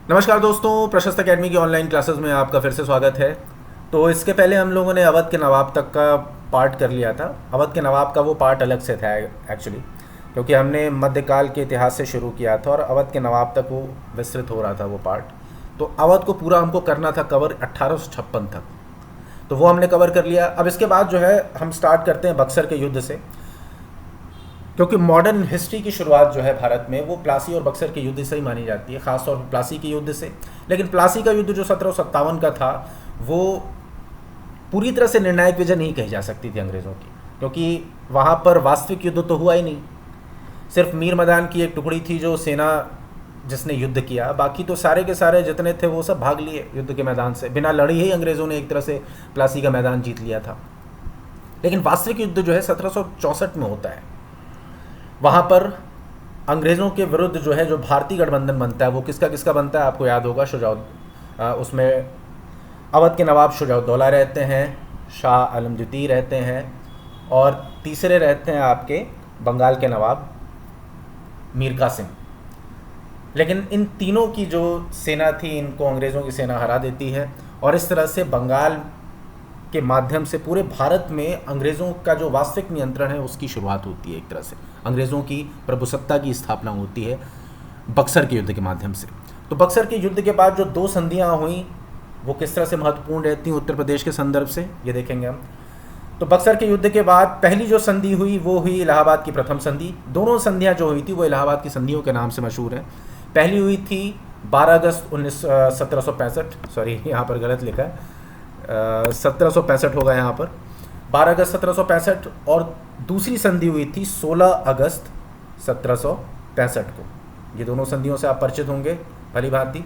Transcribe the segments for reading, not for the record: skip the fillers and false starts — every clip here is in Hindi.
नमस्कार दोस्तों, प्रशस्त एकेडमी की ऑनलाइन क्लासेस में आपका फिर से स्वागत है। तो इसके पहले हम लोगों ने अवध के नवाब तक का पार्ट कर लिया था। अवध के नवाब का वो पार्ट अलग से था एक्चुअली, क्योंकि हमने मध्यकाल के इतिहास से शुरू किया था और अवध के नवाब तक वो विस्तृत हो रहा था वो पार्ट। तो अवध को पूरा हमको करना था कवर 1856 तक, तो वो हमने कवर कर लिया। अब इसके बाद जो है हम स्टार्ट करते हैं बक्सर के युद्ध से, क्योंकि मॉडर्न हिस्ट्री की शुरुआत जो है भारत में वो प्लासी और बक्सर के युद्ध से ही मानी जाती है, खासतौर पर प्लासी के युद्ध से। लेकिन प्लासी का युद्ध जो 1757 का था वो पूरी तरह से निर्णायक विजय नहीं कही जा सकती थी अंग्रेज़ों की, क्योंकि वहाँ पर वास्तविक युद्ध तो हुआ ही नहीं। सिर्फ मीर मदान की एक टुकड़ी थी जो सेना जिसने युद्ध किया, बाकी तो सारे के सारे जितने थे वो सब भाग लिए युद्ध के मैदान से। बिना लड़ी ही अंग्रेज़ों ने एक तरह से प्लासी का मैदान जीत लिया था। लेकिन वास्तविक युद्ध जो है 1764 में होता है। वहाँ पर अंग्रेज़ों के विरुद्ध जो है जो भारतीय गठबंधन बनता है वो किसका किसका बनता है आपको याद होगा। उसमें अवध के नवाब शुजाउद्दौला रहते हैं, शाह आलम द्वितीय रहते हैं और तीसरे रहते हैं आपके बंगाल के नवाब मीर कासिम। लेकिन इन तीनों की जो सेना थी इनको अंग्रेज़ों की सेना हरा देती है और इस तरह से बंगाल के माध्यम से पूरे भारत में अंग्रेज़ों का जो वास्तविक नियंत्रण है उसकी शुरुआत होती है। एक तरह से अंग्रेज़ों की प्रभुसत्ता की स्थापना होती है बक्सर के युद्ध के माध्यम से। तो बक्सर के युद्ध के बाद जो दो संधियाँ हुई वो किस तरह से महत्वपूर्ण रहती हैं उत्तर प्रदेश के संदर्भ से, ये देखेंगे हम। तो बक्सर के युद्ध के बाद पहली जो संधि हुई वो हुई इलाहाबाद की प्रथम संधि। दोनों संधियाँ जो हुई थी वो इलाहाबाद की संधियों के नाम से मशहूर हैं। पहली हुई थी 12 अगस्त 1765, सॉरी यहाँ पर गलत लिखा है, 1765 होगा यहाँ पर, 12 अगस्त 1765। और दूसरी संधि हुई थी 16 अगस्त 1765 को। ये दोनों संधियों से आप परिचित होंगे भली भांति।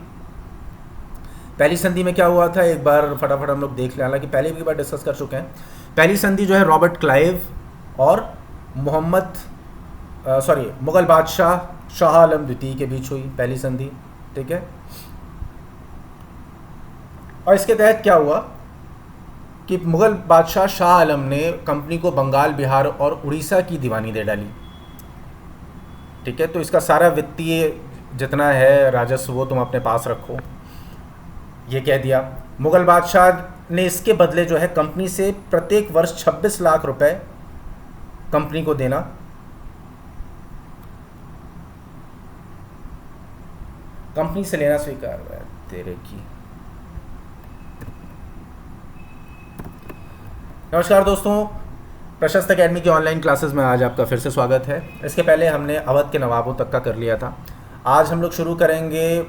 पहली संधि में क्या हुआ था एक बार फटाफट हम लोग देख लें, हालांकि पहले भी एक बार डिस्कस कर चुके हैं। पहली संधि जो है रॉबर्ट क्लाइव और मुगल बादशाह शाह आलम द्वितीय के बीच हुई पहली संधि, ठीक है। और इसके तहत क्या हुआ कि मुगल बादशाह शाह आलम ने कंपनी को बंगाल, बिहार और उड़ीसा की दीवानी दे डाली, ठीक है। तो इसका सारा वित्तीय जितना है राजस्व वो तुम अपने पास रखो, ये कह दिया। मुगल बादशाह ने इसके बदले जो है कंपनी से प्रत्येक वर्ष 26 लाख रुपए कंपनी को देना। कंपनी से लेना स्वीकार हुआ तेरे की। नमस्कार दोस्तों, प्रशस्त एकेडमी की ऑनलाइन क्लासेस में आज आपका फिर से स्वागत है। इसके पहले हमने अवध के नवाबों तक का कर लिया था। आज हम लोग शुरू करेंगे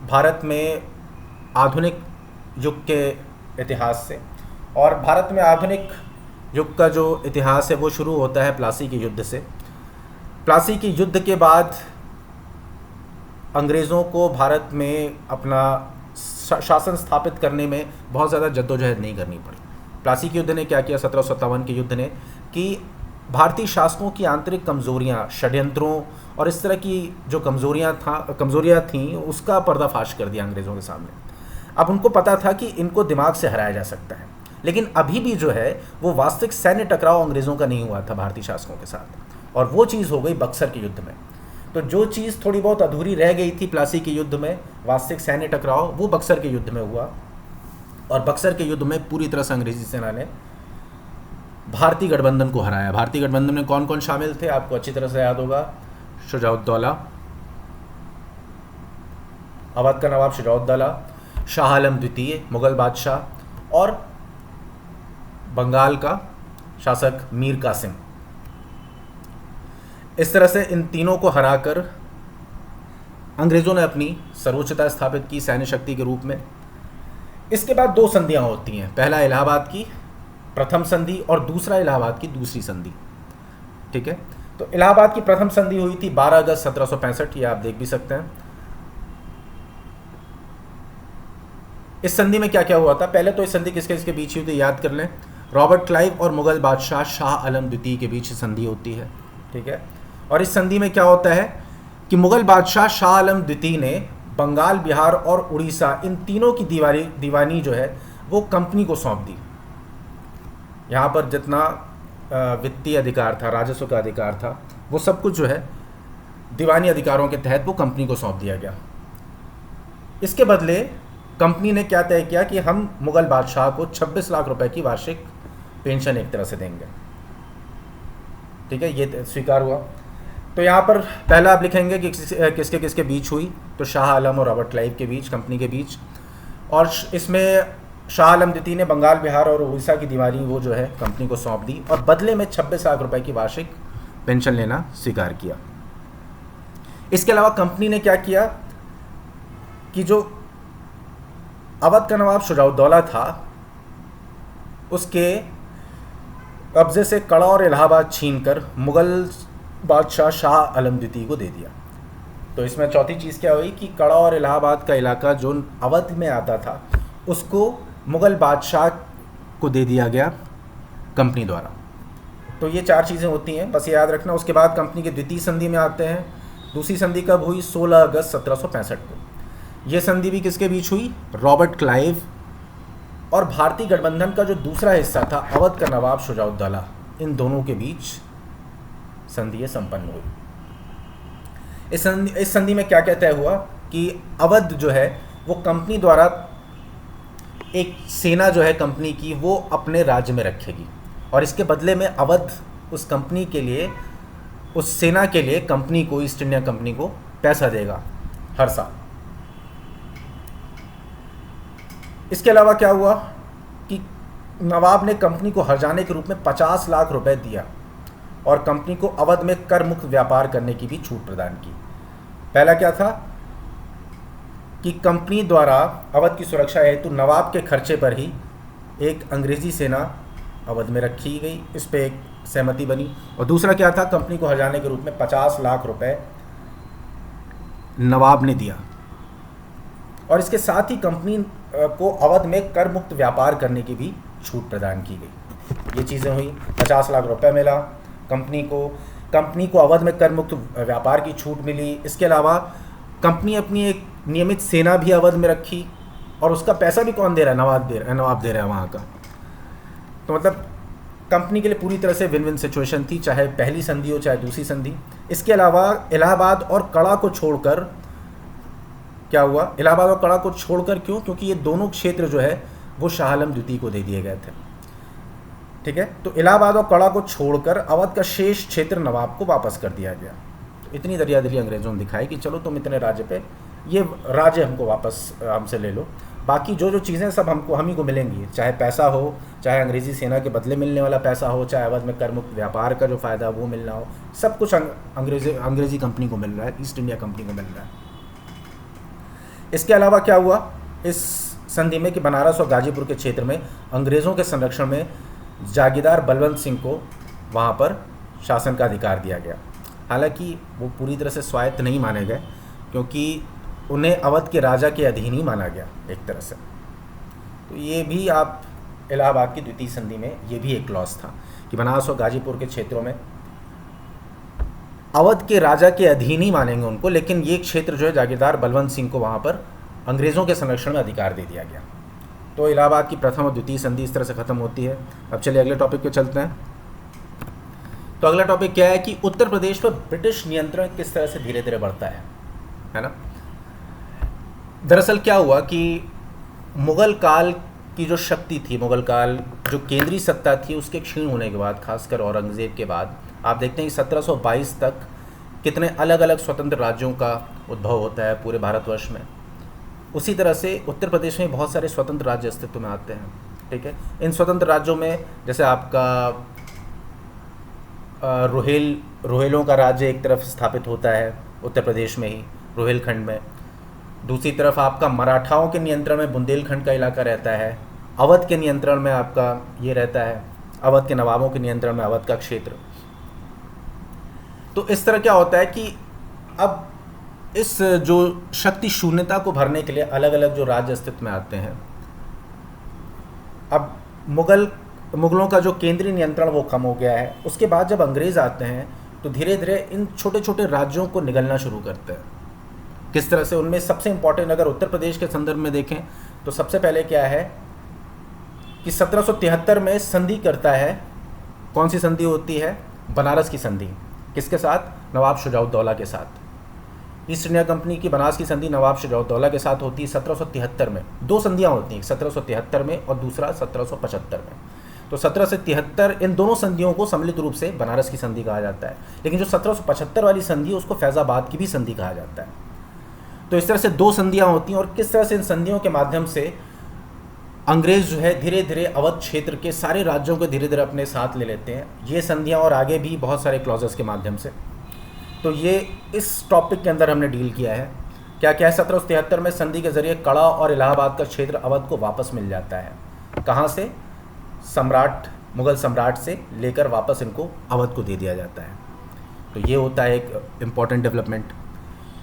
भारत में आधुनिक युग के इतिहास से। और भारत में आधुनिक युग का जो इतिहास है वो शुरू होता है प्लासी के युद्ध से। प्लासी के युद्ध के बाद अंग्रेज़ों को भारत में अपना शासन स्थापित करने में बहुत ज़्यादा जद्दोजहद नहीं करनी पड़ी। प्लासी के युद्ध ने क्या किया, 1757 के युद्ध ने, कि भारतीय शासकों की आंतरिक कमज़ोरियाँ, षड्यंत्रों और इस तरह की जो कमज़ोरियाँ थीं उसका पर्दाफाश कर दिया अंग्रेज़ों के सामने। अब उनको पता था कि इनको दिमाग से हराया जा सकता है, लेकिन अभी भी जो है वो वास्तविक सैन्य टकराव अंग्रेज़ों का नहीं हुआ था भारतीय शासकों के साथ, और वो चीज़ हो गई बक्सर के युद्ध में। तो जो चीज़ थोड़ी बहुत अधूरी रह गई थी प्लासी के युद्ध में, वास्तविक सैन्य टकराव, वो बक्सर के युद्ध में हुआ। और बक्सर के युद्ध में पूरी तरह से अंग्रेज़ी सेना ने भारतीय गठबंधन को हराया। भारतीय गठबंधन में कौन कौन शामिल थे आपको अच्छी तरह से याद होगा। शुजाउद्दौला, अवध का नवाब शुजाउद्दौला, शाह आलम द्वितीय मुगल बादशाह और बंगाल का शासक मीर कासिम। इस तरह से इन तीनों को हराकर अंग्रेज़ों ने अपनी सर्वोच्चता स्थापित की सैन्य शक्ति के रूप में। इसके बाद दो संधियां होती हैं, पहला इलाहाबाद की प्रथम संधि और दूसरा इलाहाबाद की दूसरी संधि, ठीक है। तो इलाहाबाद की प्रथम संधि हुई थी 12 अगस्त 1765, ये आप देख भी सकते हैं। इस संधि में क्या क्या हुआ था, पहले तो इस संधि किसके किसके बीच हुई थी याद कर लें। रॉबर्ट क्लाइव और मुगल बादशाह शाह आलम द्वितीय के बीच संधि होती है, ठीक है। और इस संधि में क्या होता है कि मुगल बादशाह शाह आलम द्वितीय ने बंगाल, बिहार और उड़ीसा इन तीनों की दीवानी जो है वो कंपनी को सौंप दी। यहाँ पर जितना वित्तीय अधिकार था, राजस्व का अधिकार था, वो सब कुछ जो है दीवानी अधिकारों के तहत वो कंपनी को सौंप दिया गया। इसके बदले कंपनी ने क्या तय किया कि हम मुग़ल बादशाह को 26 लाख रुपए की वार्षिक पेंशन एक तरह से देंगे। ठीक है, ये स्वीकार हुआ। तो यहाँ पर पहला आप लिखेंगे कि किसके किसके बीच हुई, तो शाह आलम और रॉबर्ट क्लाइव के बीच, कंपनी के बीच। और इसमें शाह आलम द्वितीय ने बंगाल, बिहार और उड़ीसा की दीवानी वो जो है कंपनी को सौंप दी और बदले में 26 लाख रुपए की वार्षिक पेंशन लेना स्वीकार किया। इसके अलावा कंपनी ने क्या किया कि जो अवध का नवाब शुजाउद्दौला था उसके कब्जे से कड़ा और इलाहाबाद छीनकर मुग़ल बादशाह शाह आलम द्वितीय को दे दिया। तो इसमें चौथी चीज़ क्या हुई कि कड़ा और इलाहाबाद का इलाका जो अवध में आता था उसको मुग़ल बादशाह को दे दिया गया कंपनी द्वारा। तो ये 4 चीज़ें होती हैं, बस ये याद रखना। उसके बाद कंपनी की द्वितीय संधि में आते हैं। दूसरी संधि कब हुई? 16 अगस्त 1765 को। ये संधि भी किसके बीच हुई? रॉबर्ट क्लाइव और भारतीय गठबंधन का जो दूसरा हिस्सा था अवध का नवाब शुजाउद्दौला, इन दोनों के बीच संधि संपन्न हुई। इस संधि में क्या क्या तय हुआ कि अवध जो है वो कंपनी द्वारा एक सेना जो है कंपनी की वो अपने राज्य में रखेगी और इसके बदले में अवध उस कंपनी के लिए, उस सेना के लिए कंपनी को, ईस्ट इंडिया कंपनी को पैसा देगा हर साल। इसके अलावा क्या हुआ कि नवाब ने कंपनी को हर्जाने के रूप में 50 लाख रुपए दिया और कंपनी को अवध में कर मुक्त व्यापार करने की भी छूट प्रदान की। पहला क्या था कि कंपनी द्वारा अवध की सुरक्षा हेतु नवाब के खर्चे पर ही एक अंग्रेजी सेना अवध में रखी गई, इस पे एक सहमति बनी। और दूसरा क्या था, कंपनी को हर्जाने के रूप में 50 लाख रुपए नवाब ने दिया और इसके साथ ही कंपनी को अवध में कर मुक्त व्यापार करने की भी छूट प्रदान की गई। ये चीज़ें हुई। 50 लाख रुपए मिला कंपनी को अवध में कर मुक्त व्यापार की छूट मिली। इसके अलावा कंपनी अपनी एक नियमित सेना भी अवध में रखी और उसका पैसा भी कौन दे रहा है? नवाब दे रहा है वहाँ का। तो मतलब कंपनी के लिए पूरी तरह से विन विन सिचुएशन थी, चाहे पहली संधि हो चाहे दूसरी संधि। इसके अलावा इलाहाबाद और कड़ा को छोड़कर क्या हुआ? इलाहाबाद और कड़ा को छोड़कर क्यों? क्योंकि ये दोनों क्षेत्र जो है वो शाह आलम द्वितीय को दे दिए गए थे। ठीक है, तो इलाहाबाद और कड़ा को छोड़कर अवध का शेष क्षेत्र नवाब को वापस कर दिया गया। तो इतनी दरियादिली अंग्रेज़ों ने दिखाई कि चलो तुम इतने राज्य पे, ये राज्य हमको वापस हमसे ले लो, बाकी जो चीज़ें सब हम ही को मिलेंगी, चाहे पैसा हो, चाहे अंग्रेज़ी सेना के बदले मिलने वाला पैसा हो, चाहे अवध में कर मुक्त व्यापार का जो फ़ायदा वो मिलना हो, सब कुछ अंग्रेज़ी कंपनी को मिल रहा है, ईस्ट इंडिया कंपनी को मिल रहा है। इसके अलावा क्या हुआ इस संधि में कि बनारस और गाजीपुर के क्षेत्र में अंग्रेज़ों के संरक्षण में जागीरदार बलवंत सिंह को वहाँ पर शासन का अधिकार दिया गया। हालांकि वो पूरी तरह से स्वायत्त नहीं माने गए क्योंकि उन्हें अवध के राजा के अधीन ही माना गया एक तरह से। तो ये भी आप इलाहाबाद की द्वितीय संधि में ये भी एक क्लॉज था कि बनारस और गाजीपुर के क्षेत्रों में अवध के राजा के अधीन ही मानेंगे उनको, लेकिन ये क्षेत्र जो है जागीरदार बलवंत सिंह को वहाँ पर अंग्रेज़ों के संरक्षण में अधिकार दे दिया गया। तो इलाहाबाद की प्रथम और द्वितीय संधि इस तरह से ख़त्म होती है। अब चलिए अगले टॉपिक पे चलते हैं। तो अगला टॉपिक क्या है कि उत्तर प्रदेश पर ब्रिटिश नियंत्रण किस तरह से धीरे धीरे बढ़ता है ना। दरअसल क्या हुआ कि मुग़ल काल की जो शक्ति थी, मुग़ल काल जो केंद्रीय सत्ता थी उसके क्षीण होने के बाद, खासकर औरंगज़ेब के बाद, आप देखते हैं कि 1722 तक कितने अलग अलग स्वतंत्र राज्यों का उद्भव होता है पूरे भारतवर्ष में। उसी तरह से उत्तर प्रदेश में बहुत सारे स्वतंत्र राज्य अस्तित्व में आते हैं। ठीक है, इन स्वतंत्र राज्यों में जैसे आपका रोहेलों का राज्य एक तरफ स्थापित होता है उत्तर प्रदेश में ही, रोहेलखंड में। दूसरी तरफ आपका मराठाओं के नियंत्रण में बुंदेलखंड का इलाका रहता है। अवध के नियंत्रण में आपका ये रहता है, अवध के नवाबों के नियंत्रण में अवध का क्षेत्र। तो इस तरह क्या होता है कि अब इस जो शक्ति शून्यता को भरने के लिए अलग अलग जो राज्य अस्तित्व में आते हैं, अब मुग़लों का जो केंद्रीय नियंत्रण वो कम हो गया है। उसके बाद जब अंग्रेज़ आते हैं तो धीरे धीरे इन छोटे छोटे राज्यों को निगलना शुरू करते हैं। किस तरह से? उनमें सबसे इम्पॉर्टेंट अगर उत्तर प्रदेश के संदर्भ में देखें तो सबसे पहले क्या है कि 1773 में संधि करता है। कौन सी संधि होती है? बनारस की संधि। किसके साथ? नवाब शुजाउद्दौला के साथ। ईस्ट इंडिया कंपनी की बनारस की संधि नवाब शुजाउद्दौला के साथ होती है 1773 में। दो संधियाँ होती हैं, 1773 में और दूसरा 1775 में। तो 17 से 73 इन दोनों संधियों को सम्मिलित रूप से बनारस की संधि कहा जाता है, लेकिन जो 1775 वाली संधि है उसको फैज़ाबाद की भी संधि कहा जाता है। तो इस तरह से दो संधियाँ होती हैं और किस तरह से इन संधियों के माध्यम से अंग्रेज़ जो है धीरे धीरे अवध क्षेत्र के सारे राज्यों को धीरे धीरे अपने साथ ले लेते हैं। ये संधियाँ और आगे भी बहुत सारे क्लॉजेस के माध्यम से, तो ये इस टॉपिक के अंदर हमने डील किया है। क्या क्या है, 1773 में संधि के जरिए कड़ा और इलाहाबाद का क्षेत्र अवध को वापस मिल जाता है। कहाँ से? सम्राट, मुग़ल सम्राट से लेकर वापस इनको अवध को दे दिया जाता है। तो ये होता है एक इम्पॉर्टेंट डेवलपमेंट।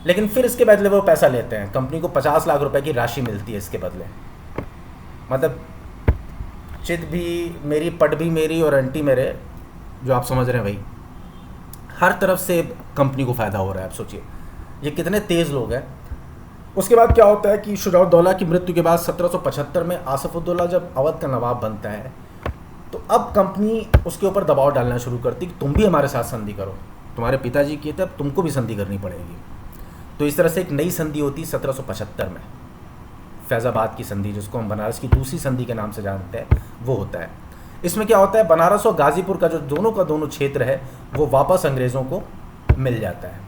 लेकिन फिर इसके बदले वो पैसा लेते हैं, कंपनी को 50 लाख रुपए की राशि मिलती है इसके बदले। मतलब चित भी मेरी, पट भी मेरी और अंटी मेरे, जो आप समझ रहे हैं भाई, हर तरफ से कंपनी को फ़ायदा हो रहा है। आप सोचिए ये कितने तेज़ लोग हैं। उसके बाद क्या होता है कि शुजाउद्दौला की मृत्यु के बाद 1775 में आसफउद्दौला जब अवध का नवाब बनता है, तो अब कंपनी उसके ऊपर दबाव डालना शुरू करती कि तुम भी हमारे साथ संधि करो, तुम्हारे पिताजी किए थे अब तुमको भी संधि करनी पड़ेगी। तो इस तरह से एक नई संधि होती है 1775 में, फैज़ाबाद की संधि, जिसको हम बनारस की दूसरी संधि के नाम से जानते हैं, वो होता है। इसमें क्या होता है, बनारस और गाज़ीपुर का जो दोनों का दोनों क्षेत्र है वो वापस अंग्रेज़ों को मिल जाता है।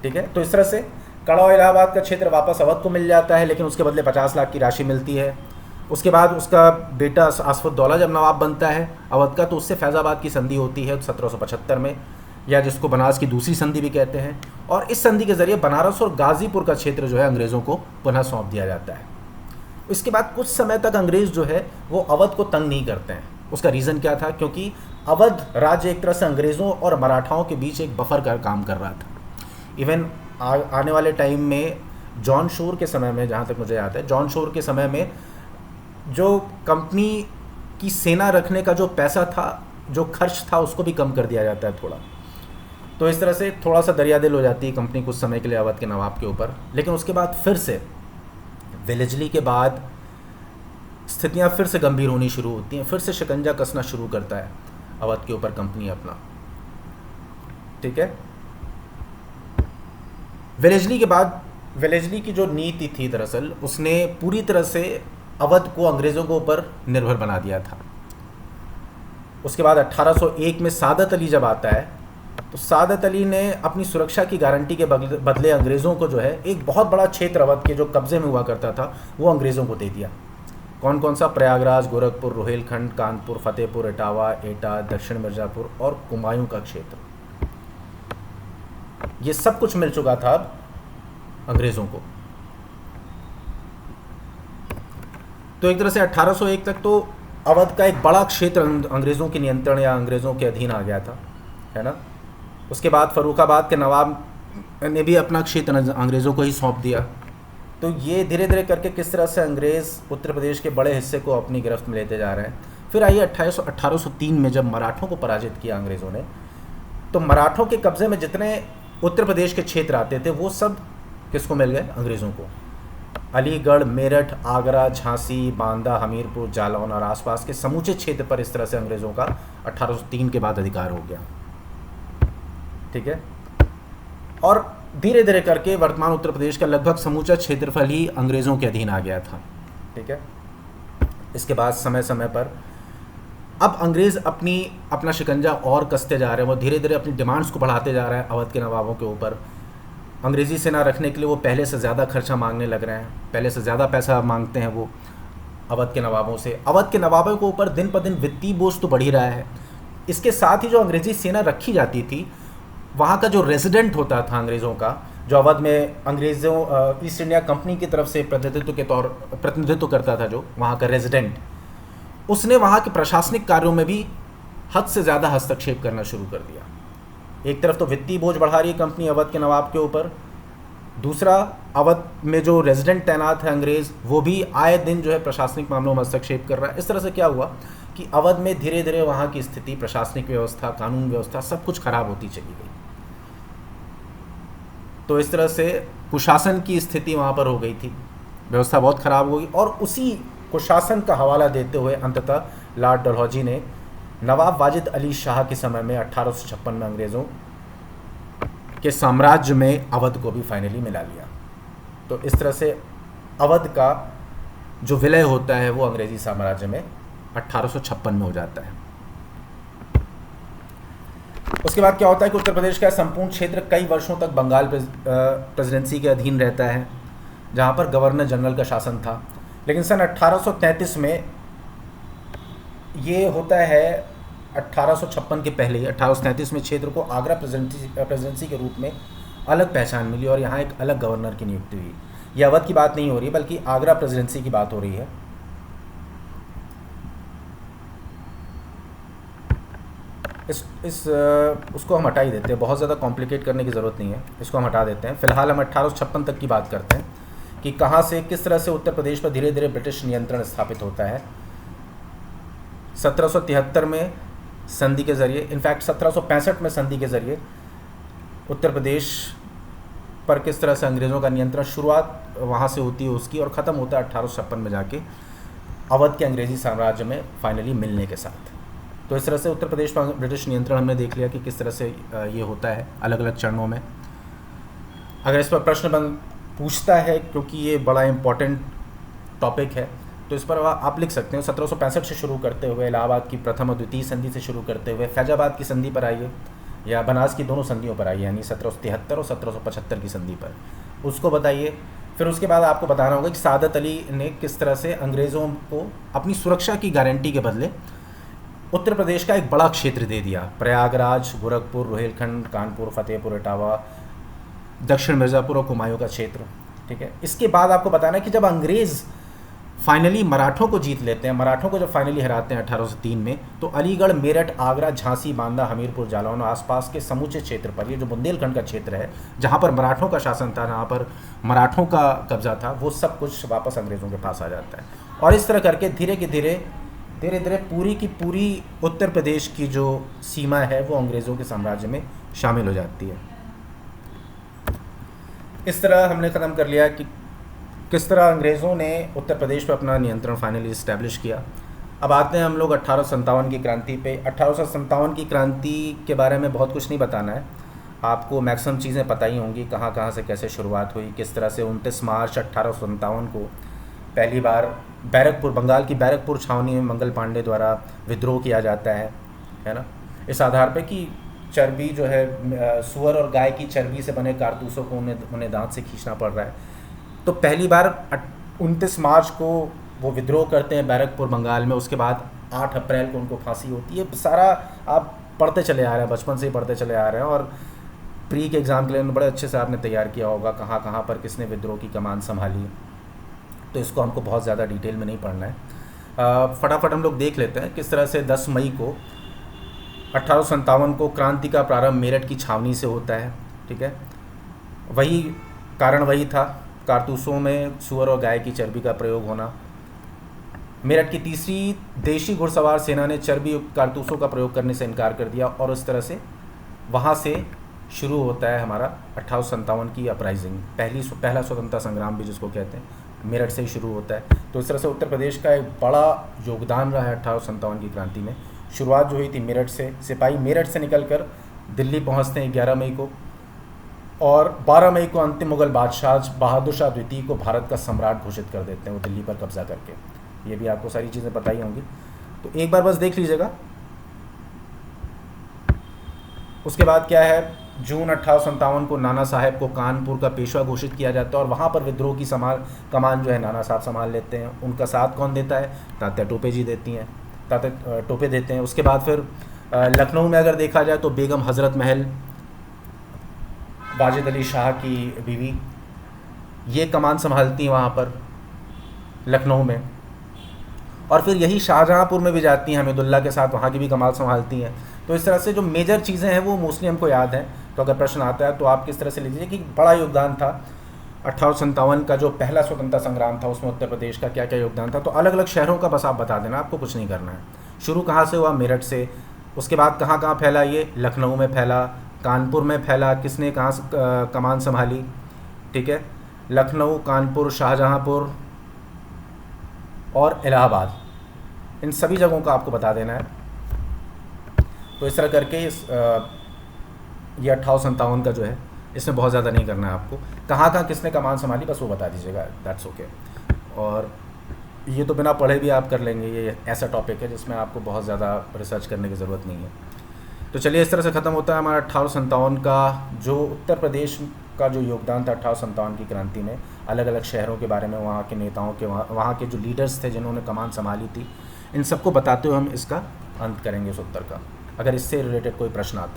ठीक है, तो इस तरह से कड़ा और इलाहाबाद का क्षेत्र वापस अवध को मिल जाता है, लेकिन उसके बदले 50 लाख की राशि मिलती है। उसके बाद उसका बेटा आसफउद्दौला जब नवाब बनता है अवध का, तो उससे फैज़ाबाद की संधि होती है 1775 में, या जिसको बनारस की दूसरी संधि भी कहते हैं। और इस संधि के जरिए बनारस और गाज़ीपुर का क्षेत्र जो है अंग्रेज़ों को पुनः सौंप दिया जाता है। इसके बाद कुछ समय तक अंग्रेज़ जो है वो अवध को तंग नहीं करते हैं। उसका रीज़न क्या था? क्योंकि अवध राज्य एक तरह से अंग्रेज़ों और मराठाओं के बीच एक बफर का काम कर रहा था। इवन आने वाले टाइम में जॉन शोर के समय में, जहाँ तक मुझे याद है, जॉन शोर के समय में जो कंपनी की सेना रखने का जो पैसा था, जो खर्च था, उसको भी कम कर दिया जाता है थोड़ा। तो इस तरह से थोड़ा सा दरियादिल हो जाती है कंपनी कुछ समय के लिए अवध के नवाब के ऊपर। लेकिन उसके बाद फिर से वेलेस्ली के बाद स्थितियाँ फिर से गंभीर होनी शुरू होती हैं, फिर से शिकंजा कसना शुरू करता है अवध के ऊपर कंपनी अपना। ठीक है, वेलेस्ली के बाद, वेलेस्ली की जो नीति थी दरअसल, उसने पूरी तरह से अवध को अंग्रेज़ों के ऊपर निर्भर बना दिया था। उसके बाद 1801 में सादत अली जब आता है, तो सादत अली ने अपनी सुरक्षा की गारंटी के बदले अंग्रेज़ों को जो है एक बहुत बड़ा क्षेत्र अवध के जो कब्ज़े में हुआ करता था वो अंग्रेज़ों को दे दिया। कौन कौन सा? प्रयागराज, गोरखपुर, रोहिलखंड, कानपुर, फतेहपुर, इटावा, एटा, दक्षिण मिर्ज़ापुर और कुमायूं का क्षेत्र, ये सब कुछ मिल चुका था अब अंग्रेज़ों को। तो एक तरह से 1801 तक तो अवध का एक बड़ा क्षेत्र अंग्रेज़ों के नियंत्रण या अंग्रेज़ों के अधीन आ गया था, है ना। उसके बाद फर्रुखाबाद के नवाब ने भी अपना क्षेत्र अंग्रेज़ों को ही सौंप दिया। तो ये धीरे धीरे करके किस तरह से अंग्रेज़ उत्तर प्रदेश के बड़े हिस्से को अपनी गिरफ्त में लेते जा रहे हैं। फिर आइए 1803 में जब मराठों को पराजित किया अंग्रेज़ों ने, तो मराठों के कब्ज़े में जितने उत्तर प्रदेश के क्षेत्र आते थे वो सब किसको मिल गए? अंग्रेज़ों को। अलीगढ़, मेरठ, आगरा, झांसी, बांदा, हमीरपुर, जालौन और आसपास के समूचे क्षेत्र पर इस तरह से अंग्रेज़ों का 1803 के बाद अधिकार हो गया। ठीक है, और धीरे धीरे करके वर्तमान उत्तर प्रदेश का लगभग समूचा क्षेत्रफल ही अंग्रेज़ों के अधीन आ गया था। ठीक है, इसके बाद समय समय पर अब अंग्रेज़ अपना शिकंजा और कसते जा रहे हैं। वो धीरे धीरे अपनी डिमांड्स को बढ़ाते जा रहे हैं अवध के नवाबों के ऊपर। अंग्रेज़ी सेना रखने के लिए वो पहले से ज़्यादा खर्चा मांगने लग रहे हैं, पहले से ज़्यादा पैसा मांगते हैं वो अवध के नवाबों से। अवध के नवाबों के ऊपर दिन पर दिन वित्तीय बोझ तो बढ़ ही रहा है। इसके साथ ही जो अंग्रेज़ी सेना रखी जाती थी, वहाँ का जो रेजिडेंट होता था अंग्रेज़ों का, जो अवध में अंग्रेज़ों ईस्ट इंडिया कंपनी की तरफ से प्रतिनिधित्व करता था, जो वहाँ का रेजिडेंट, उसने वहाँ के प्रशासनिक कार्यों में भी हद से ज़्यादा हस्तक्षेप करना शुरू कर दिया। एक तरफ तो वित्तीय बोझ बढ़ा रही है कंपनी अवध के नवाब के ऊपर, दूसरा अवध में जो रेजिडेंट तैनात है अंग्रेज़, वो भी आए दिन जो है प्रशासनिक मामलों में हस्तक्षेप कर रहा है। इस तरह से क्या हुआ कि अवध में धीरे धीरे वहाँ की स्थिति, प्रशासनिक व्यवस्था, कानून व्यवस्था, सब कुछ खराब होती चली गई। तो इस तरह से कुशासन की स्थिति वहाँ पर हो गई थी, व्यवस्था बहुत ख़राब हो गई। और उसी कुशासन का हवाला देते हुए अंततः लॉर्ड डलहौजी ने नवाब वाजिद अली शाह के समय में 1856 में अंग्रेज़ों के साम्राज्य में अवध को भी फाइनली मिला लिया। तो इस तरह से अवध का जो विलय होता है वो अंग्रेजी साम्राज्य में 1856 में हो जाता है। उसके बाद क्या होता है कि उत्तर प्रदेश का संपूर्ण क्षेत्र कई वर्षों तक बंगाल प्रेसिडेंसी के अधीन रहता है, जहाँ पर गवर्नर जनरल का शासन था। लेकिन सन 1833 में ये होता है, 1856 के पहले ही 1833 में क्षेत्र को आगरा प्रेसिडेंसी के रूप में अलग पहचान मिली और यहाँ एक अलग गवर्नर की नियुक्ति हुई। ये अवध की बात नहीं हो रही बल्कि आगरा प्रेसिडेंसी की बात हो रही है। उसको हम हटा ही देते हैं, बहुत ज़्यादा कॉम्प्लिकेट करने की ज़रूरत नहीं है, इसको हम हटा देते हैं। फिलहाल हम 1856 तक की बात करते हैं कि कहाँ से किस तरह से उत्तर प्रदेश पर धीरे धीरे ब्रिटिश नियंत्रण स्थापित होता है। 1773 में संधि के ज़रिए, इनफैक्ट 1765 में संधि के ज़रिए उत्तर प्रदेश पर किस तरह से अंग्रेज़ों का नियंत्रण शुरुआत वहाँ से होती है उसकी, और ख़त्म होता है 1856 में जाके अवध के अंग्रेज़ी साम्राज्य में फाइनली मिलने के साथ। तो इस तरह से उत्तर प्रदेश पर ब्रिटिश नियंत्रण हमने देख लिया कि किस तरह से ये होता है अलग अलग चरणों में। अगर इस पर प्रश्न पूछता है, क्योंकि ये बड़ा इम्पॉर्टेंट टॉपिक है, तो इस पर आप लिख सकते हो 1765 से शुरू करते हुए, इलाहाबाद की प्रथम और द्वितीय संधि से शुरू करते हुए फैजाबाद की संधि पर आइए, या बनास की दोनों संधियों पर आइए, यानी 1773 और 1775 की संधि पर, उसको बताइए। फिर उसके बाद आपको बताना होगा कि सादत अली ने किस तरह से अंग्रेज़ों को अपनी सुरक्षा की गारंटी के बदले उत्तर प्रदेश का एक बड़ा क्षेत्र दे दिया। प्रयागराज, गोरखपुर, रोहिलखंड, कानपुर, फतेहपुर, इटावा, दक्षिण मिर्ज़ापुर और कुमायूं का क्षेत्र। ठीक है, इसके बाद आपको बताना है कि जब अंग्रेज़ फाइनली मराठों को जीत लेते हैं, मराठों को जब फाइनली हराते हैं 1803 में, तो अलीगढ़, मेरठ, आगरा, झांसी, बांदा, हमीरपुर, जालौन और आसपास के समूचे क्षेत्र पर, ये जो बुंदेलखंड का क्षेत्र है जहाँ पर मराठों का शासन था, जहाँ पर मराठों का कब्जा था, वो सब कुछ वापस अंग्रेज़ों के पास आ जाता है। और इस तरह करके धीरे धीरे पूरी की पूरी उत्तर प्रदेश की जो सीमा है वो अंग्रेज़ों के साम्राज्य में शामिल हो जाती है। इस तरह हमने ख़त्म कर लिया कि किस तरह अंग्रेज़ों ने उत्तर प्रदेश पर अपना नियंत्रण फाइनली इस्टेब्लिश किया। अब आते हैं हम लोग 1857 की क्रांति पे। 1857 की क्रांति के बारे में बहुत कुछ नहीं बताना है, आपको मैक्सिमम चीज़ें पता ही होंगी, कहाँ कहाँ से कैसे शुरुआत हुई, किस तरह से 29 मार्च 1857 को पहली बार बैरकपुर, बंगाल की बैरकपुर छावनी में मंगल पांडे द्वारा विद्रोह किया जाता है ना, इस आधार पे कि चर्बी जो है, सूअर और गाय की चर्बी से बने कारतूसों को उन्हें दांत से खींचना पड़ रहा है। तो पहली बार 29 मार्च को वो विद्रोह करते हैं बैरकपुर बंगाल में। उसके बाद 8 अप्रैल को उनको फांसी होती है। सारा आप पढ़ते चले आ रहे हैं, बचपन से ही पढ़ते चले आ रहे हैं, और प्री के एग्ज़ाम के लिए बड़े अच्छे से आपने तैयार किया होगा, कहाँ कहाँ पर किसने विद्रोह की कमान संभाली। तो इसको हमको बहुत ज़्यादा डिटेल में नहीं पढ़ना है, फटाफट हम लोग देख लेते हैं किस तरह से 10 मई को 1857 को क्रांति का प्रारंभ मेरठ की छावनी से होता है। ठीक है, वही कारण वही था, कारतूसों में सूअर और गाय की चर्बी का प्रयोग होना। मेरठ की तीसरी देशी घुड़सवार सेना ने चर्बी युक्त कारतूसों का प्रयोग करने से इनकार कर दिया, और उस तरह से वहाँ से शुरू होता है हमारा 1857 की अपराइजिंग, पहला स्वतंत्रता संग्राम भी जिसको कहते हैं, मेरठ से ही शुरू होता है। तो इस तरह से उत्तर प्रदेश का एक बड़ा योगदान रहा है 1857 की क्रांति में। शुरुआत जो हुई थी मेरठ से, सिपाही मेरठ से निकलकर दिल्ली पहुंचते हैं 11 मई को, और 12 मई को अंतिम मुगल बादशाह बहादुर शाह द्वितीय को भारत का सम्राट घोषित कर देते हैं वो दिल्ली पर कब्जा करके। ये भी आपको सारी चीज़ें पता ही होंगी, तो एक बार बस देख लीजिएगा। उसके बाद क्या है, जून 1857 को नाना साहेब को कानपुर का पेशवा घोषित किया जाता है, और वहाँ पर विद्रोह की कमान जो है नाना साहब संभाल लेते हैं। उनका साथ कौन देता है, तात्या टोपे जी देती हैं, तात्या टोपे देते हैं। उसके बाद फिर लखनऊ में अगर देखा जाए तो बेगम हज़रत महल, वाजिद अली शाह की बीवी, ये कमान संभालती हैं वहाँ पर लखनऊ में। और फिर यही शाहजहाँपुर में भी जाती हैं हमीदुल्ला के साथ, वहाँ की भी कमान संभालती हैं। तो इस तरह से जो मेजर चीज़ें हैं वो मोस्टली हमको याद हैं। तो अगर प्रश्न आता है तो आप किस तरह से लीजिए कि बड़ा योगदान था 1857 का जो पहला स्वतंत्रता संग्राम था, उसमें उत्तर प्रदेश का क्या क्या योगदान था। तो अलग अलग शहरों का बस आप बता देना, आपको कुछ नहीं करना है। शुरू कहाँ से हुआ, मेरठ से। उसके बाद कहाँ कहाँ फैला, ये लखनऊ में फैला, कानपुर में फैला, किसने कहाँ कमान संभाली। ठीक है, लखनऊ, कानपुर, शाहजहाँपुर और इलाहाबाद, इन सभी जगहों का आपको बता देना है। तो इस तरह करके ये 1857 का जो है इसमें बहुत ज़्यादा नहीं करना है आपको। कहाँ कहाँ किसने कमान संभाली बस वो बता दीजिएगा, दैट्स ओके। और ये तो बिना पढ़े भी आप कर लेंगे, ये ऐसा टॉपिक है जिसमें आपको बहुत ज़्यादा रिसर्च करने की ज़रूरत नहीं है। तो चलिए, इस तरह से ख़त्म होता है हमारा 1857 का जो उत्तर प्रदेश का जो योगदान था 1857 की क्रांति में, अलग अलग शहरों के बारे में, वहाँ के नेताओं के, वहाँ के जो लीडर्स थे जिन्होंने कमान संभाली थी, इन सबको बताते हुए हम इसका अंत करेंगे इस उत्तर का। अगर इससे रिलेटेड कोई प्रश्न आता है